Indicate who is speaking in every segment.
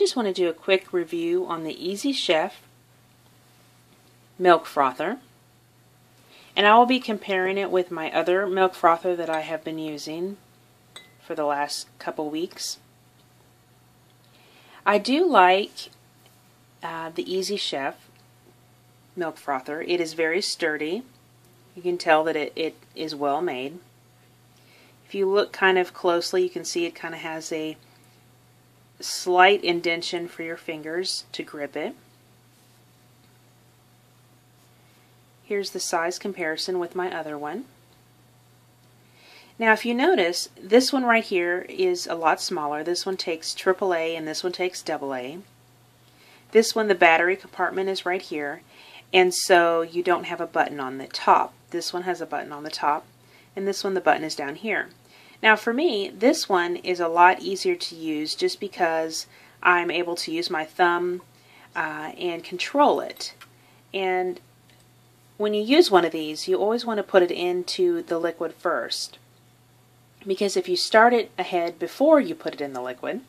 Speaker 1: Just want to do a quick review on the Ezy Chef Milk Frother. And I will be comparing it with my other milk frother that I have been using for the last couple weeks. I do like the Ezy Chef Milk Frother. It is very sturdy. You can tell that it is well made. If you look kind of closely, you can see it kind of has a slight indentation for your fingers to grip it. Here's the size comparison with my other one. Now if you notice, this one right here is a lot smaller. This one takes AAA and this one takes AA. This one, the battery compartment is right here, and so you don't have a button on the top. This one has a button on the top, and this one the button is down here. Now for me, this one is a lot easier to use just because I'm able to use my thumb and control it. And when you use one of these, you always want to put it into the liquid first, because if you start it ahead before you put it in the liquid,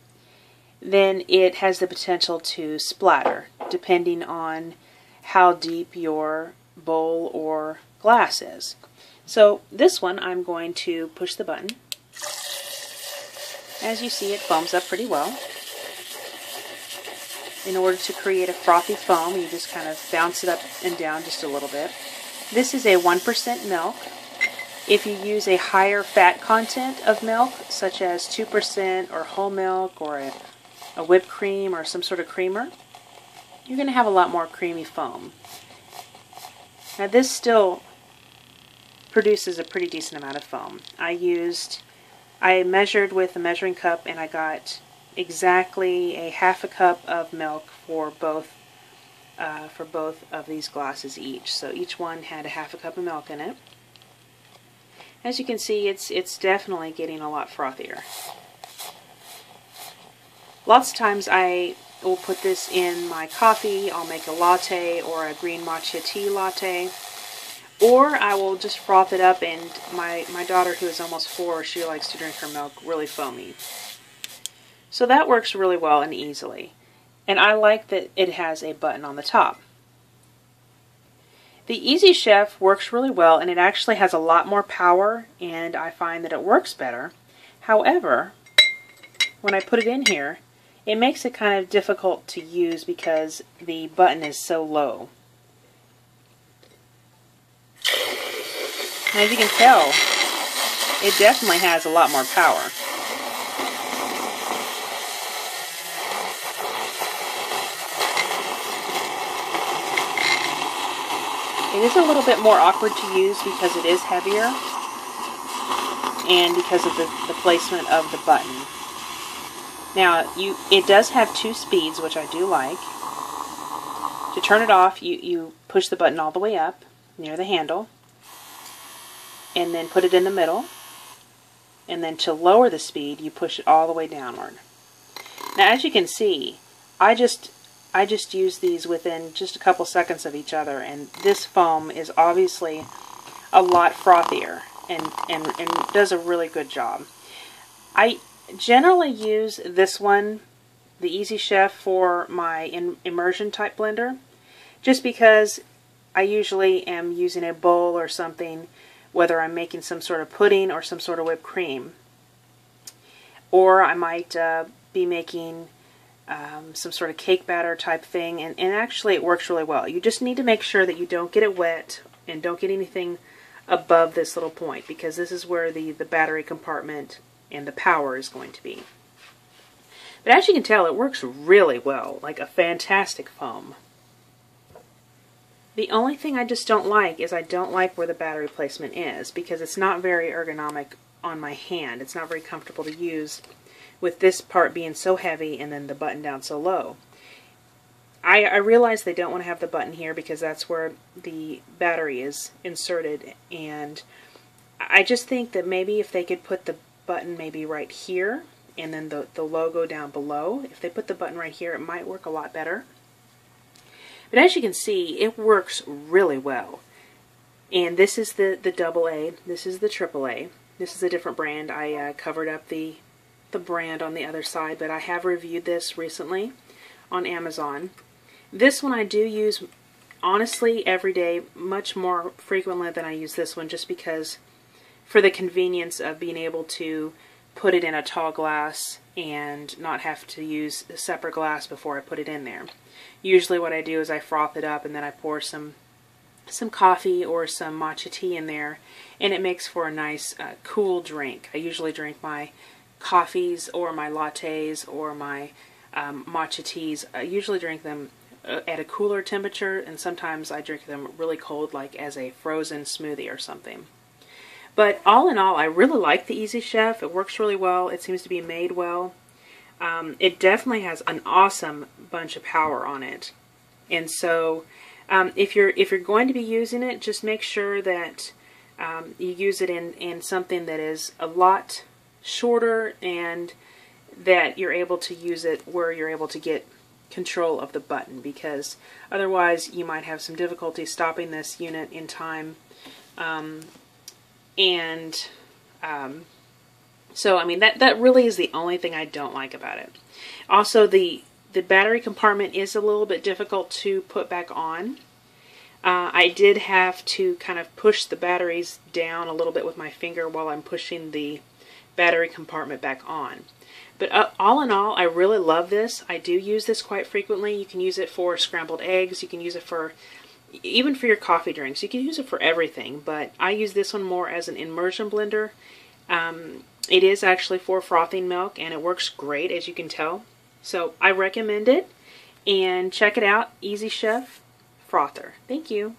Speaker 1: then it has the potential to splatter depending on how deep your bowl or glass is. So this one, I'm going to push the button. As you see, it foams up pretty well. In order to create a frothy foam, you just kind of bounce it up and down just a little bit. This is a 1% milk. If you use a higher fat content of milk, such as 2% or whole milk or a whipped cream or some sort of creamer, you're going to have a lot more creamy foam. Now this still produces a pretty decent amount of foam. I measured with a measuring cup and I got exactly a half a cup of milk for both of these glasses each. So each one had a half a cup of milk in it. As you can see, it's definitely getting a lot frothier. Lots of times I will put this in my coffee. I'll make a latte or a green matcha tea latte. Or I will just froth it up, and my daughter, who is almost 4, she likes to drink her milk really foamy. So that works really well and easily. And I like that it has a button on the top. The Ezy Chef works really well, and it actually has a lot more power, and I find that it works better. However, when I put it in here, it makes it kind of difficult to use because the button is so low. As you can tell, it definitely has a lot more power. It is a little bit more awkward to use because it is heavier and because of the placement of the button. Now, it does have 2 speeds, which I do like. To turn it off, you push the button all the way up near the handle, and then put it in the middle, and then to lower the speed, you push it all the way downward. Now, as you can see, I just use these within just a couple seconds of each other, and this foam is obviously a lot frothier and does a really good job. I generally use this one, the Ezy Chef, for my immersion type blender, just because I usually am using a bowl or something, whether I'm making some sort of pudding or some sort of whipped cream. Or I might be making some sort of cake batter type thing, and actually it works really well. You just need to make sure that you don't get it wet and don't get anything above this little point, because this is where the battery compartment and the power is going to be. But as you can tell, it works really well, like a fantastic foam. The only thing I just don't like is I don't like where the battery placement is, because it's not very ergonomic on my hand. It's not very comfortable to use with this part being so heavy and then the button down so low. I realize they don't want to have the button here because that's where the battery is inserted, and I just think that maybe if they could put the button maybe right here and then the logo down below, if they put the button right here, it might work a lot better. But as you can see, it works really well. And this is the AA, this is the AAA. This is a different brand. I covered up the the brand on the other side, but I have reviewed this recently on Amazon. This one I do use, honestly, every day, much more frequently than I use this one, just because for the convenience of being able to put it in a tall glass and not have to use a separate glass before I put it in there. Usually what I do is I froth it up and then I pour some coffee or some matcha tea in there, and it makes for a nice cool drink. I usually drink my coffees or my lattes or my matcha teas. I usually drink them at a cooler temperature, and sometimes I drink them really cold, like as a frozen smoothie or something. But all in all, I really like the Ezy Chef. It works really well. It seems to be made well. It definitely has an awesome bunch of power on it. And so if you're going to be using it, just make sure that you use it in something that is a lot shorter, and that you're able to use it where you're able to get control of the button, because otherwise you might have some difficulty stopping this unit in time. So I mean, that really is the only thing I don't like about it. Also, the battery compartment is a little bit difficult to put back on. I did have to kind of push the batteries down a little bit with my finger while I'm pushing the battery compartment back on. But all in all, I really love this. I do use this quite frequently. You can use it for scrambled eggs. You can use it for even for your coffee drinks. You can use it for everything, but I use this one more as an immersion blender. It is actually for frothing milk, and it works great, as you can tell. So I recommend it, and check it out, Ezy Chef Frother. Thank you.